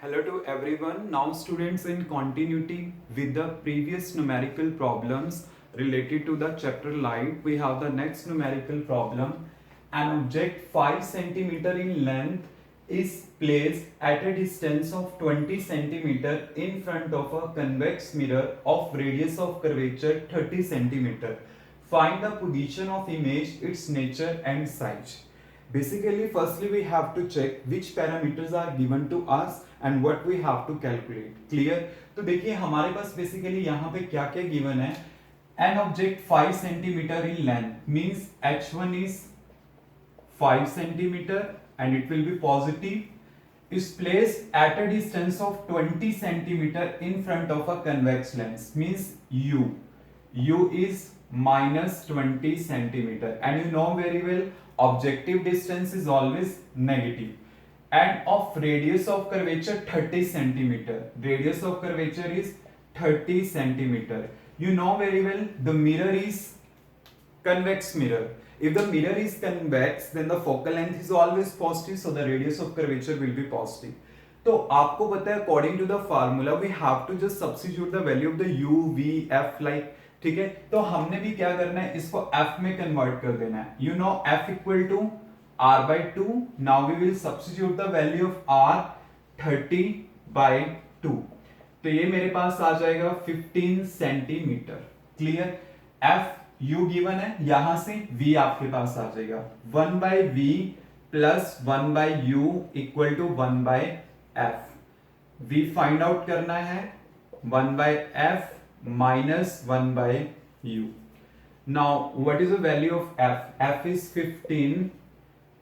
Hello to everyone. Now students, in continuity with the previous numerical problems related to the chapter light, we have the next numerical problem. An object 5 centimeter in length is placed at a distance of 20 centimeter in front of a convex mirror of radius of curvature 30 centimeter. Find the position of image, its nature and size. Basically, firstly we have to check which parameters are given to us and what we have to calculate. Clear? तो देखिए हमारे पास basically यहाँ पे क्या क्या given है. An object 5 centimeter in length means h1 is 5 centimeter and it will be positive is placed at a distance of 20 centimeter in front of a convex lens means u is minus 20 centimeter and you know very well objective distance is always negative and of radius of curvature 30 centimeter. Radius of curvature is 30 centimeter. You know very well the mirror is convex mirror. If the mirror is convex then the focal length is always positive, so the radius of curvature will be positive. तो आपको पता है according to the formula we have to just substitute the value of the u v f like. ठीक है, तो हमने भी क्या करना है, इसको f में कन्वर्ट कर देना है. You know f equal to r by 2. Now we will substitute the value of r 30 by 2. तो ये मेरे पास आ जाएगा 15 centimetre. Clear? f u given है, यहां से v आपके पास आ जाएगा 1 by v plus 1 by u equal to 1 by f. v find out करना है 1 by f minus 1 by u. Now what is the value of f? f is 15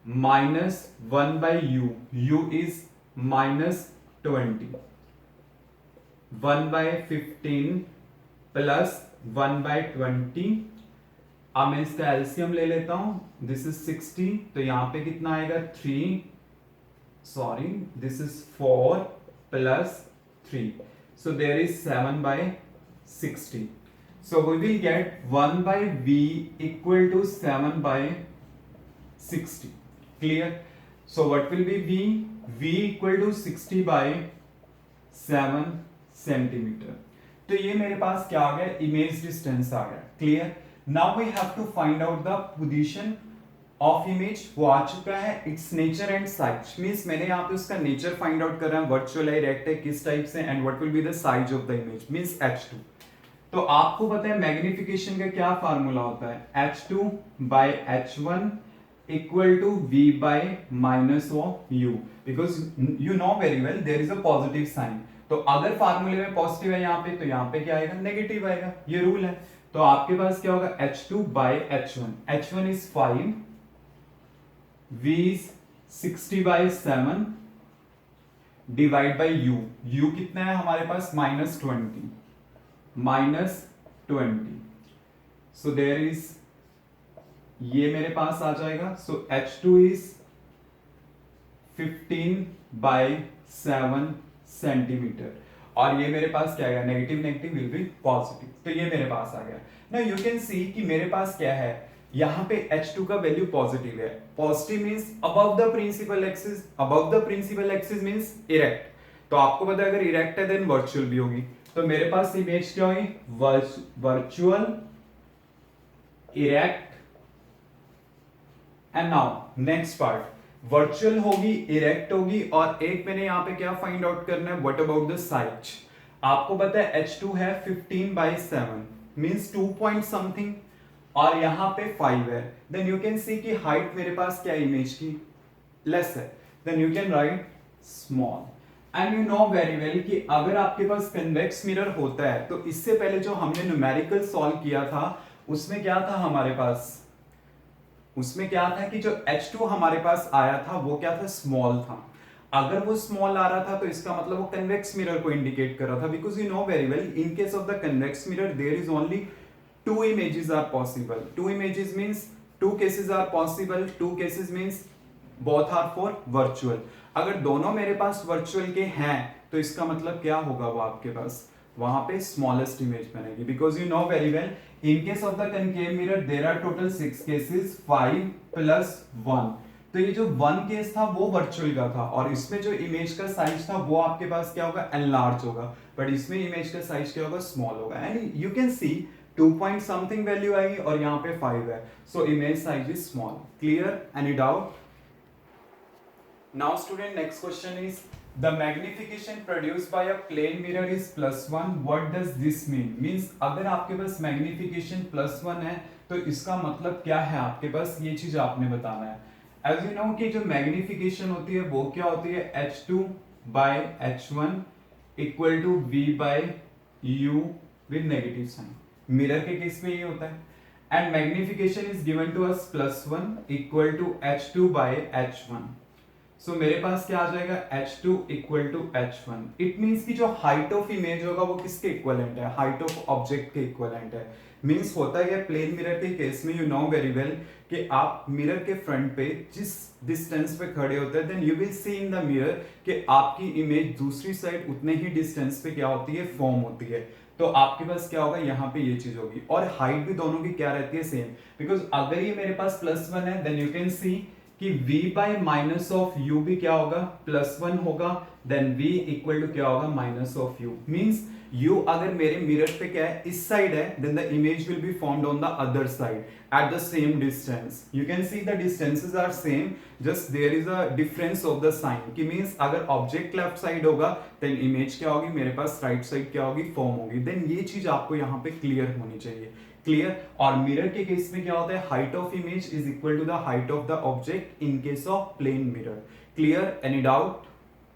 minus 1 by u. u is minus 20. 1 by 15 plus 1 by 20. अब मैं इसका LCM ले लेता हूं. This is 60, तो यहां पे कितना आएगा 3, sorry this is 4 plus 3, so there is 7 by 60. So we will get 1 by v equal to 7 by 60. Clear? So what will be v? v equal to 60 by 7 centimeter. तो ये मेरे पास क्या आ गया, इमेज डिस्टेंस आ गया. Clear? Now we have to find out the position of image. वो आ चुका है. Its nature and size means मैंने यहाँ पे उसका नेचर फाइंड आउट कर रहा है, वर्चुअल है, इरेक्ट है, किस टाइप से, and what will be the size of the image means h2. तो आपको पता है मैग्निफिकेशन का क्या फार्मूला होता है, h2 by h1 equal to v by minus of u, because you know very well there is a positive sign. तो अगर फार्मूले में पॉजिटिव है यहाँ पे, तो यहाँ पे क्या आएगा, नेगेटिव आएगा. ये रूल है. तो आपके पास क्या होगा, h2 by h1. h1 is 5, v is 60 by 7 divide by u. u कितना है हमारे पास, minus 20. so there is, ये मेरे पास आ जाएगा. so h2 is 15 by 7 centimetre और ये मेरे पास क्या आएगा, negative negative will be positive. तो ये मेरे पास आ गया. नाउ यू कैन सी कि मेरे पास क्या है, यहाँ पे h2 का वैल्यू पॉजिटिव है. Positive means above the principal axis. Above the principal axis means erect. तो आपको पता है अगर इरेक्ट है देन वर्चुअल भी होगी. तो मेरे पास इमेज क्या हुई, virtual, erect. And now next part, virtual होगी, इरेक्ट होगी, और एक मैंने यहां पे क्या फाइंड आउट करना है, व्हाट अबाउट द साइज. आपको पता है h2 है 15 by 7 मींस 2 पॉइंट समथिंग और यहां पे 5 है. देन यू कैन सी कि हाइट मेरे पास क्या इमेज की लेस है. Then you can write small. And you know very well कि अगर आपके पास कन्वेक्स मिरर होता है तो इससे पहले जो हमने न्यूमेरिकल सॉल्व किया था उसमें क्या था हमारे पास, उसमें क्या था कि जो h2 हमारे पास आया था वो क्या था, स्मॉल था. अगर वो स्मॉल आ रहा था तो इसका मतलब वो कन्वेक्स मिरर को इंडिकेट कर रहा था, because you know very well in case of the convex mirror there is only two images are possible. Two images means two cases are possible. Two cases means both are for virtual. अगर दोनों मेरे पास virtual के हैं तो इसका मतलब क्या होगा, वो आपके पास वहां पे स्मॉलेस्ट इमेज बनेगी. Because you know very well in case of the concave mirror there are total 6 cases, 5 plus 1. तो ये जो 1 केस था वो वर्चुअल का था, और इसमें जो इमेज का साइज था वो आपके पास क्या होगा, एनलार्ज होगा, बट इसमें इमेज का साइज क्या होगा, स्मॉल होगा। And you can C 2 point something value आएगी और यहाँ पे 5 है, so image size is small. Clear? Any doubt? Now student, next question is the magnification produced by a plane mirror is +1. what does this mean? means अगर आपके पास magnification +1 है तो इसका मतलब क्या है, आपके पास ये चीज आपने बताना है। एज यू नो कि जो मैग्निफिकेशन होती है वो क्या होती है, h2/h1 equal to v by u with negative sign. Mirror के केस में ये होता है। And magnification is given to us +1 equal to h2/h1। So मेरे पास क्या आ जाएगा, h2 equal to h1। It means कि जो हाइट ऑफ इमेज होगा वो किसके इक्वलेंट है, हाइट ऑफ ऑब्जेक्ट के इक्वलेंट है। मीन्स होता है प्लेन मिरर के केस में, यू नो वेरी वेल कि आप मिरर के फ्रंट पे जिस डिस्टेंस पे खड़े होते हैं, then you will see in the mirror कि आपकी इमेज दूसरी साइड उतने ही डिस्टेंस पे क्या होती है, फॉर्म होती है। तो आपके पास क्या होगा, यहाँ पे ये चीज होगी, और हाइट भी दोनों की क्या रहती है, सेम। बिकॉज अगर ये मेरे पास +1 है, देन यू कैन सी कि v bye minus of u भी क्या होगा, +1 होगा, देन v इक्वल टू क्या होगा, minus of u। Means u अगर मेरे मिरर पे क्या है, इस साइड है, then the image will be formed on the other side at the same distance. You can see the distances are same, just there is a difference of the sign. कि मींस अगर object left side होगा then image क्या होगी, मेरे पास right side क्या होगी, form होगी। देन ये चीज आपको यहाँ पे क्लियर होनी चाहिए। क्लियर? और मिरर के केस में क्या होता है, height of image is equal to the height of the object in case of plane mirror. Clear? Any doubt?